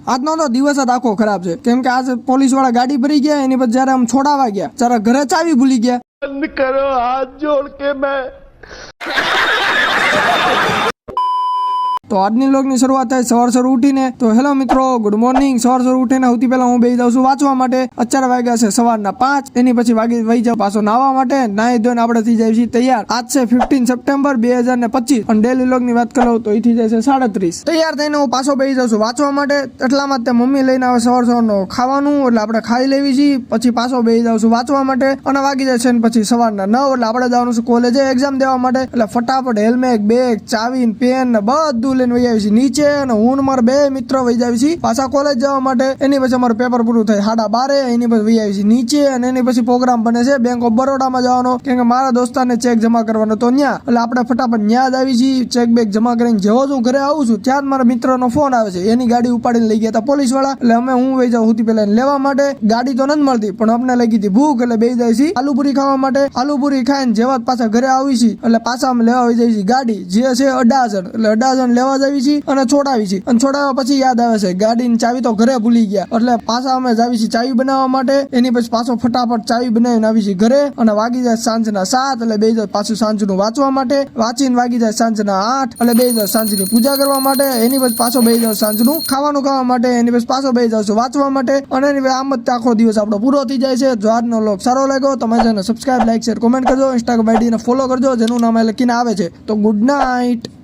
આજનો તો દિવસ જ આખો ખરાબ છે, કેમ કે આજે પોલીસ વાળા ગાડી ભરી ગયા, એની પછી જયારે આમ છોડાવા ગયા ત્યારે ઘરે ચાવી ભૂલી ગયા. બંધ કરો હાથ જોડ કે મેં. તો આજની વ્લોગની શરૂઆત થાય સવાર ઉઠીને. તો હેલો મિત્રો, ગુડ મોર્નિંગ. સવાર ઉઠીને સૌથી પહેલા હું બેસી જાઉં છું વાંચવા માટે. અત્યારે વાગ્યા છે સવારના 5. એની પછી વહી જાવ પાછો નાહવા માટે. નાહી ધોઈને આપણે થઈ જાય છીએ તૈયાર. આજ છે 15 સપ્ટેમ્બર 2025 અને ડેલી વ્લોગની વાત કરું તો એ થઈ જાય છે 37. તૈયાર થઈને હું પાછો બેસી જાઉં છું વાંચવા માટે. એટલામાં તે મમ્મી લઈને આવે સવારનું ખાવાનું, એટલે આપણે ખાઈ લેવી છીએ. પછી પાછો બેસી જાઉં છું વાંચવા માટે અને વાગી જાય છે પછી સવારના 9. એટલે આપણે જવાનું છે કોલેજે એક્ઝામ દેવા માટે. એટલે ફટાફટ હેલ્મેટ, બેગ, ચાવી, પેન ને બધું લઈને વહી આવી છે નીચે. અને હું મારા 2 મિત્રો વહી જાય છે પાછા કોલેજ જવા માટે. એની પછી અમારું પેપર પૂરું થાય 12:30. એની પછી વહી આવી છે નીચે. અને એની પછી પ્રોગ્રામ બને છે બેંક ઓફ બરોડામાં જવાનો, કેમ કે મારા દોસ્તારને ચેક જમા કરવાનો તો ન્યા. એટલે આપણે ફટાફટ ન્યા જ આવી છીએ. ચેક બેગ જમા કરીને જેવો જ હું ઘરે આવું છું ત્યાં જ મારા મિત્રનો ફોન આવે છે. એની ગાડી ઉપાડીને લઈ ગયા હતા પોલીસ વાળા. એટલે અમે હું વહી જાઉં સૌથી પહેલા લેવા માટે. ગાડી તો નથી મળતી, પણ અમને લઈ ગઈ હતી ભૂખ, એટલે બેસી જાય છે આલુપુરી ખાવા માટે. આલુપુરી ખાઈને જેવા જ પાછા ઘરે આવી છે એટલે પાછા અમે લેવા આવી જાય છે ગાડી, જે છે અડાજણ. એટલે અડાજણ લેવા જ આવી છે અને છોડાવી છે. અને છોડાવ્યા પછી યાદ આવે છે ગાડીની ચાવી તો ઘરે ભૂલી ગયા. એટલે પાછા અમે જાવી છીએ ચાવી બનાવવા માટે. એની પછી પાછો ફટાફટ ચાવી બનાવીને આવી છે ઘરે. અને વાગી જાય સાંજના 7. એટલે બેસી જાય પાછું સાંજનું વાંચવા માટે. વાંચીને વાગી જાય સાંજના 8. એટલે બેસી જાય સાંજની પૂજા કરવા માટે. એની પછી પાછો બેસી જાવ સાંજનું ખાવાનું ખાવા માટે. એની પછી પાછો બેસી જાવ છું વાંચવા માટે. અને એની પછી આમ જ આખો દિવસ આપણો પૂરો થઈ જાય છે. જો આજનો વ્લોગ સારો લાગ્યો તો મને સબસ્ક્રાઇબ, લાઈક, શેર, કોમેન્ટ કરજો. ઇન્સ્ટાગ્રામ આઈડીને ફોલો કરજો, જેનું નામ લખીને આવે છે. તો ગુડ નાઇટ.